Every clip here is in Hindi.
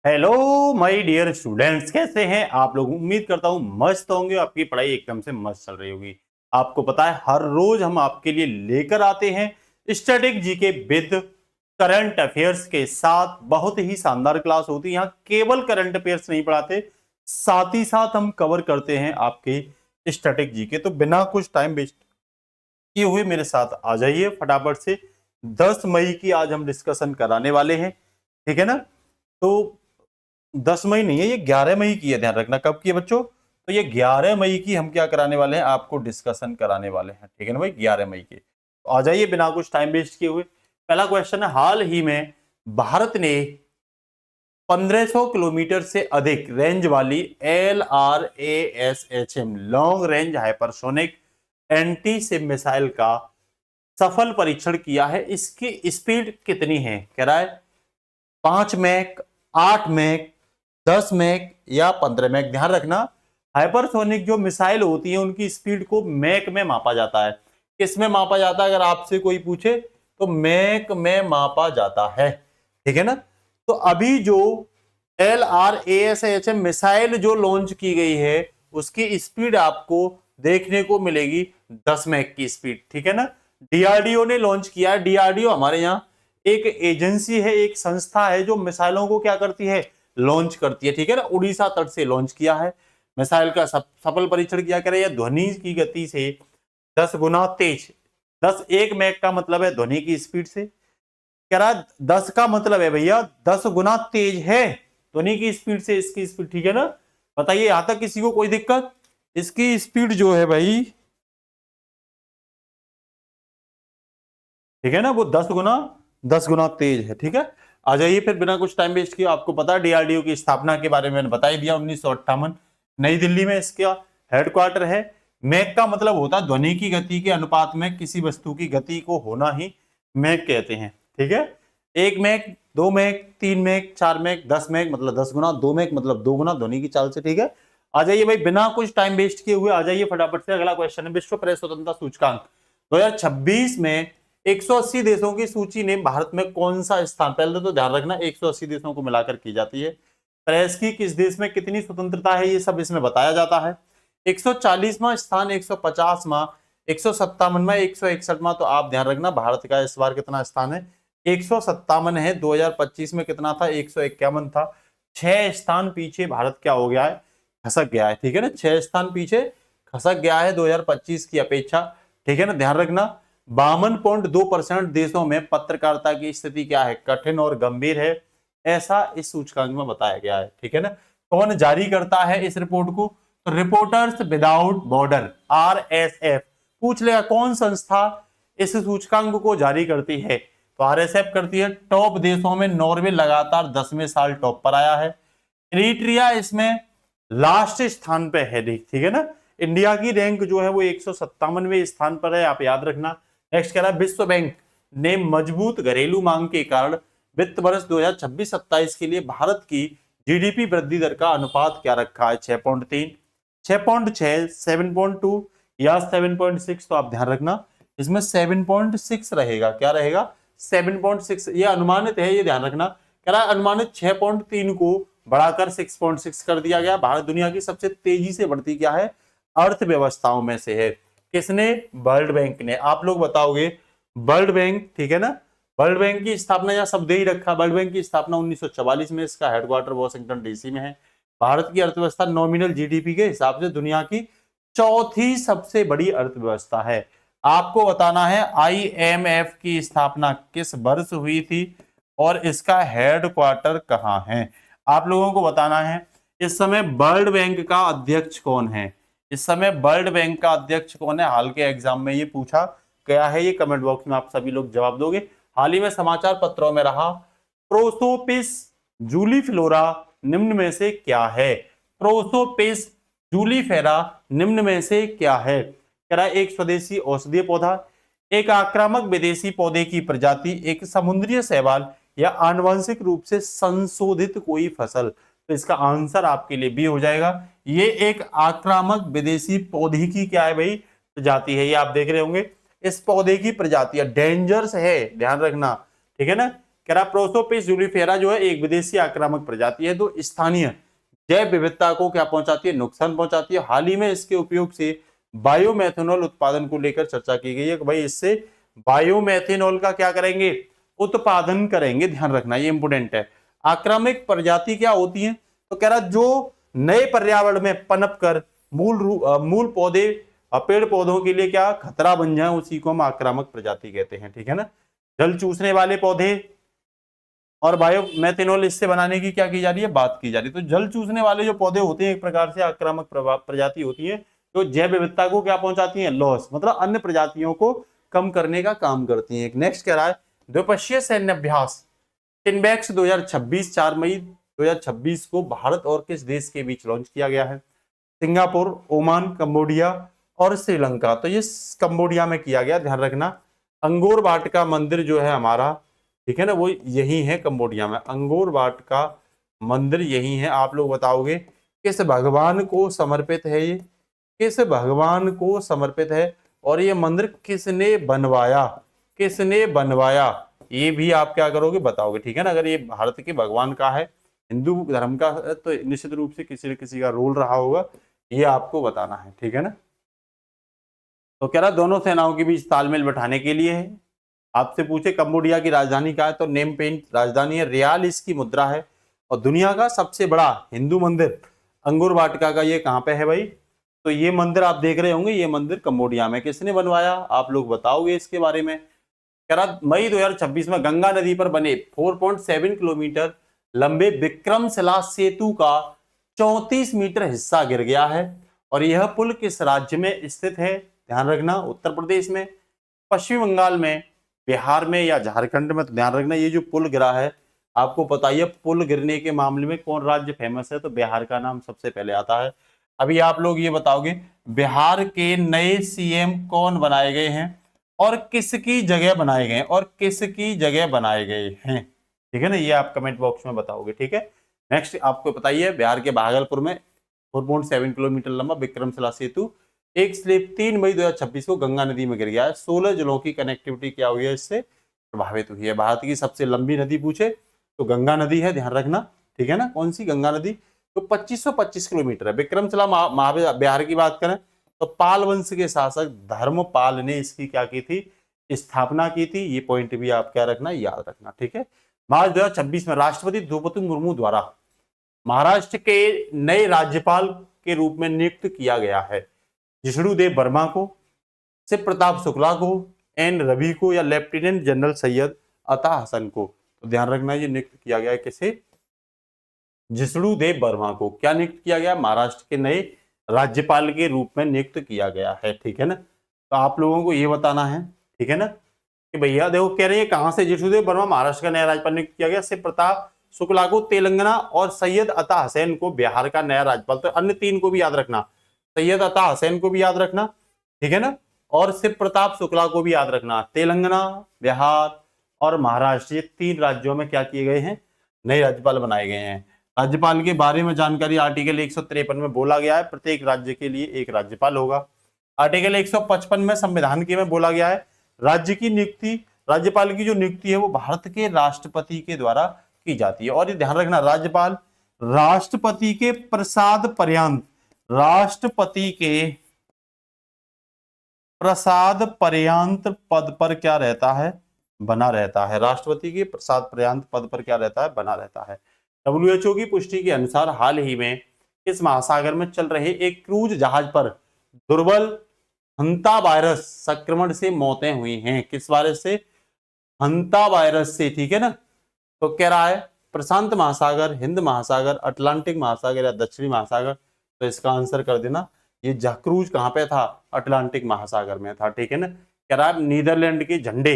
हेलो माय डियर स्टूडेंट्स, कैसे हैं आप लोग। उम्मीद करता हूं मस्त होंगे, आपकी पढ़ाई एकदम से मस्त चल रही होगी। आपको पता है हर रोज हम आपके लिए लेकर आते हैं static GK with current affairs के साथ। बहुत ही शानदार क्लास होती है। यहाँ केवल करंट अफेयर्स नहीं पढ़ाते, साथ ही साथ हम कवर करते हैं आपके स्टैटिक जीके। तो बिना कुछ टाइम वेस्ट किए हुए मेरे साथ आ जाइए फटाफट से। 10 मई की आज हम डिस्कशन कराने वाले हैं, ठीक है ना। तो 10 मई नहीं है, ये 11 मई की है, ध्यान रखना। कब की है बच्चों? तो ये 11 मई की हम क्या कराने वाले हैं, आपको डिस्कशन कराने वाले हैं, ठीक है ना भाई, 11 मई की। तो आ जाइए बिना कुछ टाइम वेस्ट किए हुए। पहला क्वेश्चन है, हाल ही में भारत ने 1500 किलोमीटर से अधिक रेंज वाली LRASHM long range hypersonic anti SIM missile का सफल परीक्षण किया है। इसकी स्पीड कितनी है? कह रहा है 5 मैक, 8 मैक, 10 मैक या 15 मैक। ध्यान रखना, हाइपरसोनिक जो मिसाइल होती है उनकी स्पीड को मैक में मापा जाता है। किस में मापा जाता है? अगर आपसे कोई पूछे तो मैक में मापा जाता है, ठीक है ना। तो अभी जो LRASHM मिसाइल जो लॉन्च की गई है उसकी स्पीड आपको देखने को मिलेगी 10 मैक की स्पीड, ठीक है ना। डीआरडीओ ने लॉन्च किया है। डीआरडीओ हमारे यहाँ एक एजेंसी है, एक संस्था है जो मिसाइलों को क्या करती है, लॉन्च करती है, ठीक है ना। उड़ीसा तट से लॉन्च किया है मिसाइल का सफल परीक्षण किया। करे यह ध्वनि की गति से 10 गुना तेज। 10 1 मैक का मतलब है ध्वनि की स्पीड से। कह रहा 10 का मतलब है भैया 10 गुना तेज है ध्वनि की स्पीड से इसकी स्पीड, ठीक है ना। बताइए यहां तक किसी को कोई दिक्कत? इसकी स्पीड जो है भाई, ठीक है ना, वो 10 गुना तेज है, ठीक है। आ जाइए फिर बिना कुछ टाइम वेस्ट किए। आपको पता है डीआरडीओ की स्थापना के बारे में मैंने बता ही दिया, 1958 नई दिल्ली में इसका हेडक्वार्टर है। मैक का मतलब होता है ध्वनि की गति के अनुपात में किसी वस्तु की गति को होना ही मैक कहते हैं, ठीक है। 1 Mach, 2 Mach, 3 Mach, 4 Mach, 10 Mach मतलब 10 गुना, 2 मैक मतलब 2 गुना ध्वनि की चाल से, ठीक है। आ जाइए भाई बिना कुछ टाइम वेस्ट किए हुए आ जाइए फटाफट से। अगला क्वेश्चन है, विश्व प्रेस स्वतंत्रता सूचकांक 2026 में 180 देशों की सूची ने भारत में कौन सा स्थान? पहले तो ध्यान रखना 180 देशों को मिलाकर की जाती है। प्रेस की किस देश में कितनी स्वतंत्रता है ये सब इसमें बताया जाता है। 140वां स्थान, 150वां, 157वां, 161वां। तो आप ध्यान रखना भारत का इस बार कितना स्थान है? 157 है। 2025 में कितना था? 151 था। 6 स्थान पीछे भारत क्या हो गया है? खसक गया है, ठीक है ना। 6 स्थान पीछे खसक गया है 2025 की अपेक्षा, ठीक है ना। ध्यान रखना 52.2% देशों में पत्रकारिता की स्थिति क्या है? कठिन और गंभीर है, ऐसा इस सूचकांक में बताया गया है, ठीक है ना। कौन जारी करता है इस रिपोर्ट को? तो रिपोर्टर्स विदाउट बॉर्डर, RSF। पूछ लेगा कौन संस्था इस सूचकांक को जारी करती है? तो RSF करती है। टॉप देशों में नॉर्वे लगातार 10वें साल टॉप पर आया है। इरिट्रिया इसमें लास्ट स्थान पे है, ठीक है ना। इंडिया की रैंक जो है वो 157वें स्थान पर है, आप याद रखना। नेक्स्ट कह रहा है, विश्व बैंक ने मजबूत घरेलू मांग के कारण वित्त वर्ष 2026-27 के लिए भारत की जीडीपी वृद्धि दर का अनुपात क्या रखा है? 6.3, 6.6, 7.2 या 7.6। तो आप ध्यान रखना इसमें 7.6 रहेगा। क्या रहेगा? 7.6। ये अनुमानित है, ये ध्यान रखना। कह रहा है अनुमानित 6.3 को बढ़ाकर 6.6 कर दिया गया। भारत दुनिया की सबसे तेजी से बढ़ती क्या है? अर्थव्यवस्थाओं में से है। किसने? वर्ल्ड बैंक ने। आप लोग बताओगे वर्ल्ड बैंक, ठीक है ना। वर्ल्ड बैंक की स्थापना या शब्द ही रखा। वर्ल्ड बैंक की स्थापना 1944 में, इसका हेडक्वार्टर वॉशिंगटन डीसी में है। भारत की अर्थव्यवस्था नॉमिनल जीडीपी के हिसाब से दुनिया की चौथी सबसे बड़ी अर्थव्यवस्था है। आपको बताना है IMF की स्थापना किस वर्ष हुई थी और इसका हेडक्वार्टर कहां है? आप लोगों को बताना है। इस समय वर्ल्ड बैंक का अध्यक्ष कौन है? इस समय वर्ल्ड बैंक का अध्यक्ष कौन है? हाल के एग्जाम में ये पूछा गया है, ये कमेंट बॉक्स में आप सभी लोग जवाब दोगे। हाल ही में समाचार पत्रों में रहा। प्रोसोपिस जूलीफ्लोरा निम्न में से क्या है? प्रोसोपिस जूलीफेरा निम्न में से क्या है? कह रहा है एक स्वदेशी औषधीय पौधा, एक आक्रामक विदेशी पौधे की प्रजाति, एक समुद्री शैवाल या आनुवंशिक रूप से संशोधित कोई फसल। तो इसका आंसर आपके लिए बी हो जाएगा। ये एक आक्रामक विदेशी पौधे की क्या है भाई? प्रजाति है। ये आप देख रहे होंगे इस पौधे की प्रजाति डेंजरस है, ध्यान रखना, ठीक है ना। कह रहा प्रोसोपिस जूलिफेरा जो है एक विदेशी आक्रामक प्रजाति है, तो स्थानीय जैव विविधता को क्या पहुंचाती है, नुकसान पहुंचाती है। हाल ही में इसके उपयोग से बायोमेथेनॉल उत्पादन को लेकर चर्चा की गई है कि भाई इससे बायोमेथेनॉल का क्या करेंगे, उत्पादन करेंगे। ध्यान रखना, ये इंपोर्टेंट है। आक्रामक प्रजाति क्या होती है, तो कह रहा जो नए पर्यावरण में पनप कर मूल पौधे पेड़ पौधों के लिए क्या खतरा बन जाए, उसी को हम आक्रामक प्रजाति कहते हैं। ठीक है ना। जल चूसने वाले पौधे और बायोमेथेनॉल इससे बनाने की क्या की जा रही है, बात की जा रही है। तो जल चूसने वाले जो पौधे होते हैं एक प्रकार से आक्रामक प्रजाति होती है, तो जैव विविधता को क्या पहुंचाती है, लॉस, मतलब अन्य प्रजातियों को कम करने का काम करती है। नेक्स्ट कह रहा है द्विपक्षीय सैन्य अभ्यास टिनबैक्स 2026 4 मई 2026 को भारत और किस देश के बीच लॉन्च किया गया है, सिंगापुर, ओमान, कंबोडिया और श्रीलंका। तो ये कंबोडिया में किया गया। ध्यान रखना, अंगोर वाट का मंदिर जो है हमारा, ठीक है ना, वो यही है कंबोडिया में। अंगोर वाट का मंदिर यही है। आप लोग बताओगे किस भगवान को समर्पित है, ये किस भगवान को समर्पित है, और ये मंदिर किसने बनवाया, किसने बनवाया, ये भी आप क्या करोगे, बताओगे। ठीक है ना। अगर ये भारत के भगवान का है, हिंदू धर्म का, तो निश्चित रूप से किसी न किसी का रोल रहा होगा, ये आपको बताना है। ठीक है ना। तो कह रहा दोनों सेनाओं के बीच तालमेल बैठाने के लिए है। आपसे पूछे कंबोडिया की राजधानी क्या है, तो नेम पेन राजधानी है, रियाल इसकी मुद्रा है। और दुनिया का सबसे बड़ा हिंदू मंदिर अंगुर वाटिका का ये कहाँ पे है भाई, तो ये मंदिर आप देख रहे होंगे, ये मंदिर कंबोडिया में। किसने बनवाया, आप लोग बताओगे इसके बारे में। कह रहा मई 2026 में गंगा नदी पर बने 4.7 किलोमीटर लंबे विक्रमशिला सेतु का 34 मीटर हिस्सा गिर गया है। और यह पुल किस राज्य में स्थित है, ध्यान रखना, उत्तर प्रदेश में, पश्चिम बंगाल में, बिहार में या झारखंड में। तो ध्यान रखना, ये जो पुल गिरा है, आपको पता ही है पुल गिरने के मामले में कौन राज्य फेमस है, तो बिहार का नाम सबसे पहले आता है। अभी आप लोग ये बताओगे बिहार के नए सीएम कौन बनाए गए हैं और किसकी जगह बनाए गए हैं, और किसकी जगह बनाए गए हैं। ठीक है ना, ये आप कमेंट बॉक्स में बताओगे। ठीक है। नेक्स्ट आपको बताइए, बिहार के भागलपुर में 4.7 किलोमीटर लंबा विक्रमशिला सेतु 1 से 3 मई 2026 को गंगा नदी में गिर गया है। 16 जिलों की कनेक्टिविटी क्या हुई है, इससे प्रभावित हुई है। भारत की सबसे लंबी नदी पूछे तो गंगा नदी है, ध्यान रखना। ठीक है ना, कौन सी, गंगा नदी। तो 2525 किलोमीटर है। विक्रमशिला बिहार की बात करें तो पाल वंश के शासक धर्मपाल ने इसकी क्या की थी, स्थापना की थी। ये पॉइंट भी आप क्या रखना, याद रखना। ठीक है। मार्च 2026 में राष्ट्रपति द्रौपदी मुर्मू द्वारा महाराष्ट्र के नए राज्यपाल के रूप में नियुक्त किया गया है। जिष्णुदेव वर्मा को, शिव प्रताप शुक्ला को, एन रवि को, या लेफ्टिनेंट जनरल सैयद अता हसन को। तो ध्यान रखना, ये नियुक्त किया गया है किसे, जिष्णुदेव वर्मा को। क्या नियुक्त किया गया, महाराष्ट्र के नए राज्यपाल के रूप में नियुक्त किया गया है। ठीक है ना। तो आप लोगों को ये बताना है, ठीक है ना, कि भैया देखो कह रहे हैं कहां से, जिष्णुदेव वर्मा महाराष्ट्र का नया राज्यपाल नियुक्त किया गया, शिव प्रताप शुक्ला को तेलंगाना, और सैयद अता हसैन को बिहार का नया राज्यपाल। तो अन्य तीन को भी याद रखना, सैयद अता हसैन को भी याद रखना, ठीक है ना, और शिव प्रताप शुक्ला को भी याद रखना। तेलंगाना, बिहार और महाराष्ट्र, ये 3 राज्यों में क्या किए गए हैं, नए राज्यपाल बनाए गए हैं। राज्यपाल के बारे में जानकारी आर्टिकल 153 में बोला गया है, प्रत्येक राज्य के लिए एक राज्यपाल होगा। आर्टिकल 155 में संविधान के में बोला गया है राज्य की नियुक्ति, राज्यपाल की जो नियुक्ति है वो भारत के राष्ट्रपति के द्वारा की जाती है। और ये ध्यान रखना, राज्यपाल राष्ट्रपति के प्रसाद पर्यंत, राष्ट्रपति के प्रसाद पर्यंत पद पर क्या रहता है, बना रहता है। राष्ट्रपति के प्रसाद पर्यंत पद पर क्या रहता है, बना रहता है। WHO की पुष्टि के अनुसार हाल ही में इस महासागर में चल रहे एक क्रूज जहाज पर दुर्बल हंता वायरस संक्रमण से मौतें हुई हैं। किस वायरस से, हंता वायरस से। ठीक है ना। तो कह रहा है प्रशांत महासागर, हिंद महासागर, अटलांटिक महासागर या दक्षिणी महासागर। तो इसका आंसर कर देना, ये क्रूज कहां पे था, अटलांटिक महासागर में था। ठीक है ना। कह रहा है नीदरलैंड के झंडे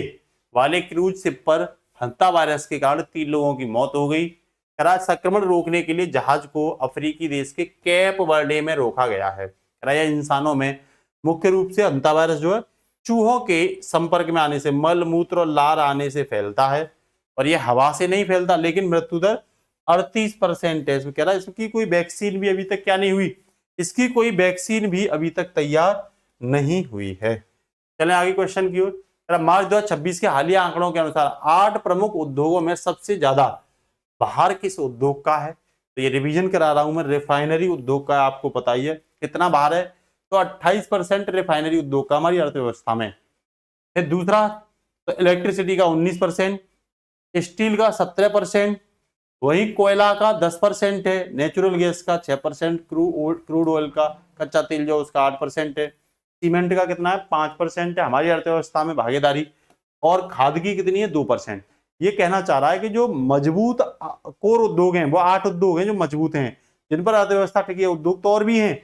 वाले क्रूज शिप पर हंता वायरस के कारण 3 लोगों की मौत हो गई। कह रहा है संक्रमण रोकने के लिए जहाज को अफ्रीकी देश के कैप वर्डे में रोका गया है। कह रहा है इंसानों में मुख्य रूप से हंता वायरस जो है चूहों के संपर्क में आने से, मल मूत्र और लार आने से फैलता है, और यह हवा से नहीं फैलता, लेकिन मृत्यु दर 38% है। इसमें कह रहा है इसकी कोई वैक्सीन भी अभी तक क्या नहीं हुई, इसकी कोई वैक्सीन भी अभी तक तैयार नहीं हुई है। चलें आगे क्वेश्चन की ओर। मार्च 2026 के हालिया आंकड़ों के अनुसार 8 प्रमुख उद्योगों में सबसे ज्यादा बाहर किस उद्योग का है? तो ये रिवीजन करा रहा हूं मैं, रिफाइनरी उद्योग का आपको पता ही है कितना बाहर है, तो 28% रिफाइनरी उद्योग का हमारी अर्थव्यवस्था में। फिर दूसरा, तो इलेक्ट्रिसिटी का 19%, स्टील का 17%, वही कोयला का 10% है, नेचुरल गैस का 6%, क्रूड ऑयल का कच्चा तेल जो उसका 8% है, सीमेंट का कितना है 5% है हमारी अर्थव्यवस्था में भागीदारी, और खाद की कितनी है 2%। ये कहना चाह रहा है कि जो मजबूत कोर उद्योग हैं वो 8 उद्योग हैं जो मजबूत हैं, जिन पर अर्थव्यवस्था टिकी है। उद्योग तो और भी हैं,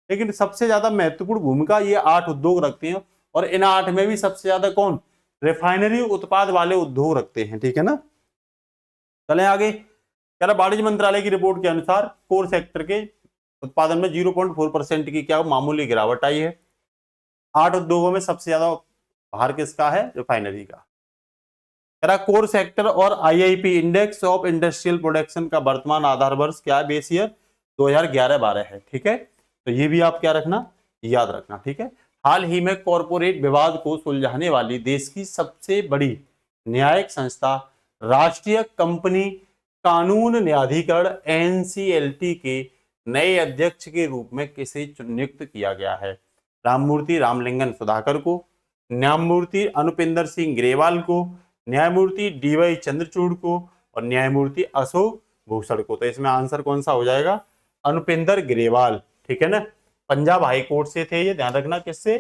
लेकिन सबसे ज्यादा महत्वपूर्ण भूमिका ये 8 उद्योग रखते हैं, और इन 8 में भी सबसे ज्यादा कौन? रिफाइनरी उत्पाद वाले उद्योग रखते हैं, ठीक है ना। चलें आगे। कह रहा वाणिज्य मंत्रालय की रिपोर्ट के अनुसार कोर सेक्टर के उत्पादन में 0.4% की क्या मामूली गिरावट आई है। 8 उद्योगों में सबसे ज्यादा बाहर किसका है? रिफाइनरी का। कह रहा कोर सेक्टर और IIP index of industrial production का वर्तमान आधार वर्ष क्या है? बेस ईयर 2011-12 है, ठीक है। तो ये भी आप क्या रखना, याद रखना, ठीक है। हाल ही में कॉरपोरेट विवाद को सुलझाने वाली देश की सबसे बड़ी न्यायिक संस्था राष्ट्रीय कंपनी कानून न्यायाधिकरण एनसीएलटी के नए अध्यक्ष के रूप में किसे नियुक्त किया गया है? राममूर्ति रामलिंगन सुधाकर को, न्यायमूर्ति अनुपिंदर सिंह ग्रेवाल को, न्यायमूर्ति डीवाई चंद्रचूड़ को, और न्यायमूर्ति अशोक भूषण को। तो इसमें आंसर कौन सा हो जाएगा? अनुपिंदर ग्रेवाल, ठीक है ना। पंजाब हाई कोर्ट से थे, ये ध्यान रखना, किससे?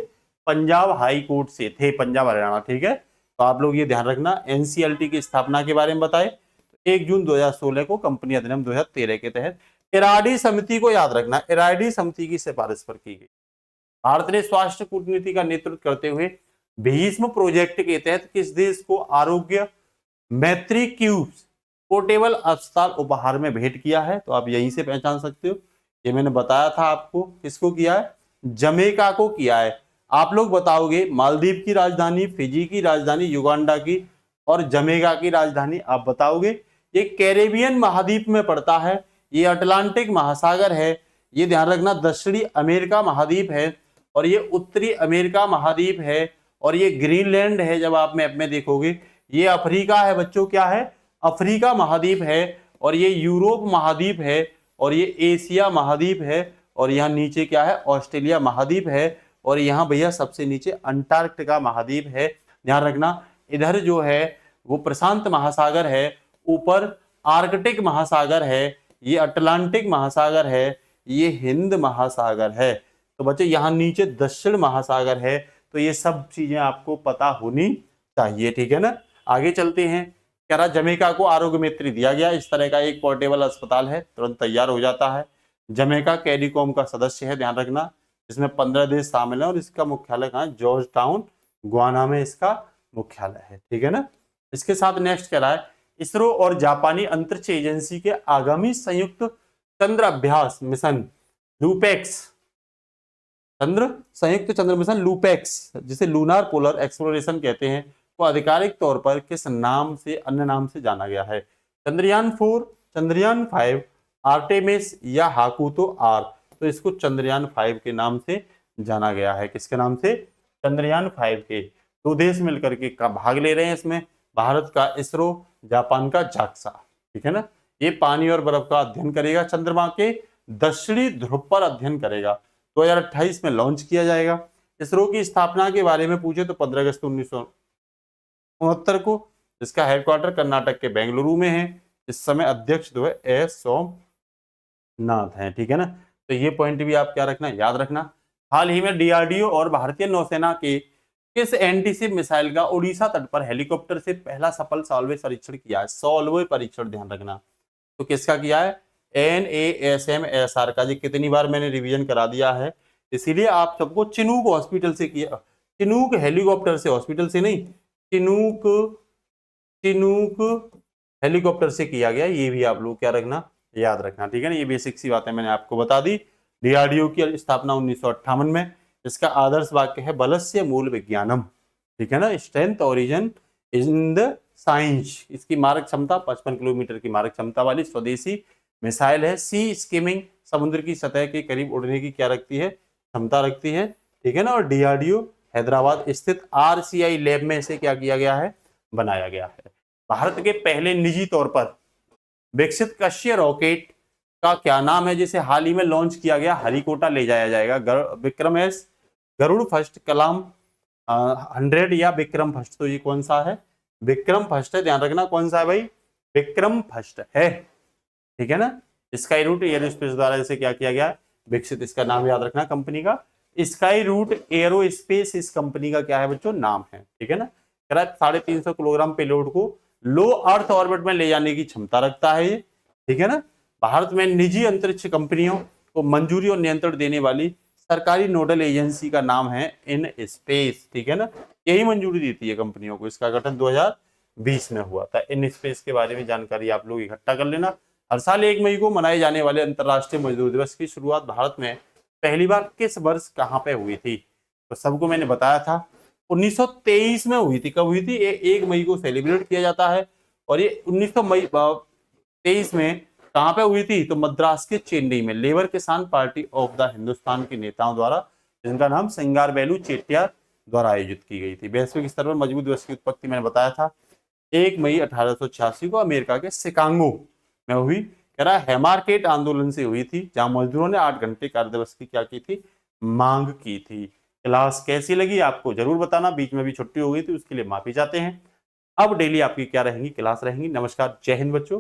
पंजाब हाई कोर्ट से थे, पंजाब हरियाणा, ठीक है। तो आप लोग ये ध्यान रखना। एनसीएलटी की स्थापना के बारे में बताए 1 जून 2016 को कंपनी अधिनियम 2013 के तहत। इराडी समिति को याद रखना, इराडी समिति की सिफारिश पर की गई। भारत ने स्वास्थ्य कूटनीति का नेतृत्व करते हुए भीष्म प्रोजेक्ट के तहत किस देश को आरोग्य मैत्री क्यूब्स पोर्टेबल अस्पताल उपहार में भेंट किया है? तो आप यहीं से पहचान सकते हो, ये मैंने बताया था आपको। किसको किया है? जमैका को किया है। आप लोग बताओगे मालदीव की राजधानी, फिजी की राजधानी, युगांडा की, और जमैका की राजधानी आप बताओगे। ये कैरेबियन महाद्वीप में पड़ता है, ये अटलांटिक महासागर है, ये ध्यान रखना। दक्षिणी अमेरिका महाद्वीप है, और ये उत्तरी अमेरिका महाद्वीप है, और ये ग्रीनलैंड है। जब आप मैप में देखोगे ये अफ्रीका है बच्चों, क्या है? अफ्रीका महाद्वीप है, और ये यूरोप महाद्वीप है, और ये एशिया महाद्वीप है, और यहाँ नीचे क्या है? ऑस्ट्रेलिया महाद्वीप है, और यहाँ भैया सबसे नीचे अंटार्कटिका महाद्वीप है। ध्यान रखना, इधर जो है वो प्रशांत महासागर है, ऊपर आर्कटिक महासागर है, ये अटलांटिक महासागर है, ये हिंद महासागर है। तो बच्चे यहाँ नीचे दक्षिण महासागर है। तो ये सब चीजें आपको पता होनी चाहिए, ठीक है ना। आगे चलते हैं। कह रहा जमैका को आरोग्य मैत्री दिया गया, इस तरह का एक पोर्टेबल अस्पताल है, तुरंत तैयार हो जाता है। जमैका कैरिकॉम का सदस्य है, ध्यान रखना, इसमें 15 देश शामिल है, और इसका मुख्यालय कहाँ है? जॉर्ज टाउन गुआना में इसका मुख्यालय है, ठीक है ना। इसके साथ नेक्स्ट कह रहा है इसरो और जापानी अंतरिक्ष एजेंसी के आगामी संयुक्त चंद्र अभ्यास मिशन लूपेक्स, संयुक्त चंद्र मिशन लूपेक्स, जिसे लूनार पोलर एक्सप्लोरेशन कहते हैं, को आधिकारिक तौर पर किस नाम से, अन्य नाम से जाना गया है? चंद्रयान 4, चंद्रयान 5, आर्टेमिस, या हाकुतो आर? तो इसको चंद्रयान 5 के नाम से जाना गया है। किसके नाम से? चंद्रयान 5 के। 2 देश मिलकर के भाग ले रहे हैं इसमें, भारत का इसरो, जापान का जाक्सा, ठीक है ना। ये पानी और बर्फ का अध्ययन करेगा, चंद्रमा के दक्षिणी ध्रुव पर अध्ययन करेगा। 2028 में लॉन्च किया जाएगा। इसरो की स्थापना के बारे में पूछे तो 15 अगस्त 1969 को। इसका हेडक्वार्टर कर्नाटक के बेंगलुरु में है। इस समय अध्यक्ष जो है एस सोमनाथ है, ठीक है ना। तो ये पॉइंट भी आप क्या रखना, याद रखना। हाल ही में डीआरडीओ और भारतीय नौसेना के किस एंटीशिप मिसाइल का उड़ीसा तट पर हेलीकॉप्टर से पहला सफल सॉल्वे परीक्षण किया है? सॉल्वे परीक्षण, ध्यान रखना। तो किसका किया है? NASMSR का। जी कितनी बार मैंने रिवीजन करा दिया है, इसीलिए आप सबको चिनूक हॉस्पिटल से किया, चिनूक हेलीकॉप्टर से, हॉस्पिटल से नहीं, चिनूक हेलीकॉप्टर से किया गया। ये भी आप लोग क्या रखना, याद रखना, ठीक है ना। ये बेसिक सी बातें मैंने आपको बता दी। डीआरडीओ की स्थापना 1958 में। इसका आदर्श वाक्य है बलस्य मूल विज्ञानम, ठीक है ना, strength origin in the science. इसकी मारक क्षमता 55 किलोमीटर की मारक क्षमता वाली स्वदेशी मिसाइल है। सी स्किमिंग, समुद्र की सतह के करीब उड़ने की क्या रखती है? क्षमता रखती है, ठीक है ना। और डीआरडीओ हैदराबाद स्थित RCI लैब में इसे क्या किया गया है, बनाया गया है। भारत के पहले निजी तौर पर विकसित कक्षीय रॉकेट का क्या नाम है, जिसे हाल ही में लॉन्च किया गया, हरिकोटा ले जाया जाएगा? विक्रम एस, गरुड़ फर्स्ट, कलाम 100 या विक्रम फर्स्ट? तो ये कौन सा है? विक्रम फर्स्ट है, ध्यान रखना कौन सा है भाई, विक्रम फर्स्ट है, ठीक है ना। स्काई रूट एरोस्पेस द्वारा इसे क्या किया गया, विकसित, इसका नाम याद रखना कंपनी का, स्काई रूट एरोस्पेस इस कंपनी का क्या है बच्चों, नाम है, ठीक है ना। 350 किलोग्राम पेलोड को लो अर्थ ऑर्बिट में ले जाने की क्षमता रखता है ये, ठीक है ना। भारत में निजी अंतरिक्ष कंपनियों को मंजूरी और नियंत्रण देने वाली सरकारी नोडल एजेंसी का नाम है इन स्पेस, ठीक है ना। यही मंजूरी देती है कंपनियों को। इसका गठन 2020 में हुआ था। इन स्पेस के बारे में जानकारी आप लोग इकट्ठा कर लेना। हर साल 1 मई को मनाए जाने वाले अंतर्राष्ट्रीय मजदूर दिवस की शुरुआत भारत में पहली बार किस वर्ष कहां पे हुई थी? तो सबको मैंने बताया था 1923 में हुई थी। कब हुई थी? 1 मई को सेलिब्रेट किया जाता है। और ये 1923 में कहां पे हुई थी? तो मद्रास के चेन्नई में लेबर किसान पार्टी ऑफ द हिंदुस्तान के नेताओं द्वारा, जिनका नाम सिंगारवेलु चेट्टियार द्वारा आयोजित की गई थी। वैश्विक स्तर पर मजबूत दिवस की उत्पत्ति मैंने बताया था 1 मई 1886 को अमेरिका के शिकागो में हुई। कह रहा हैमार्केट आंदोलन से हुई थी, जहां मजदूरों ने 8 घंटे कार्य दिवस की क्या की थी, मांग की थी। क्लास कैसी लगी आपको जरूर बताना। बीच में भी छुट्टी हो गई थी, उसके लिए माफी चाहते हैं। अब डेली आपकी क्या रहेंगी, क्लास रहेंगी। नमस्कार, जय हिंद बच्चों।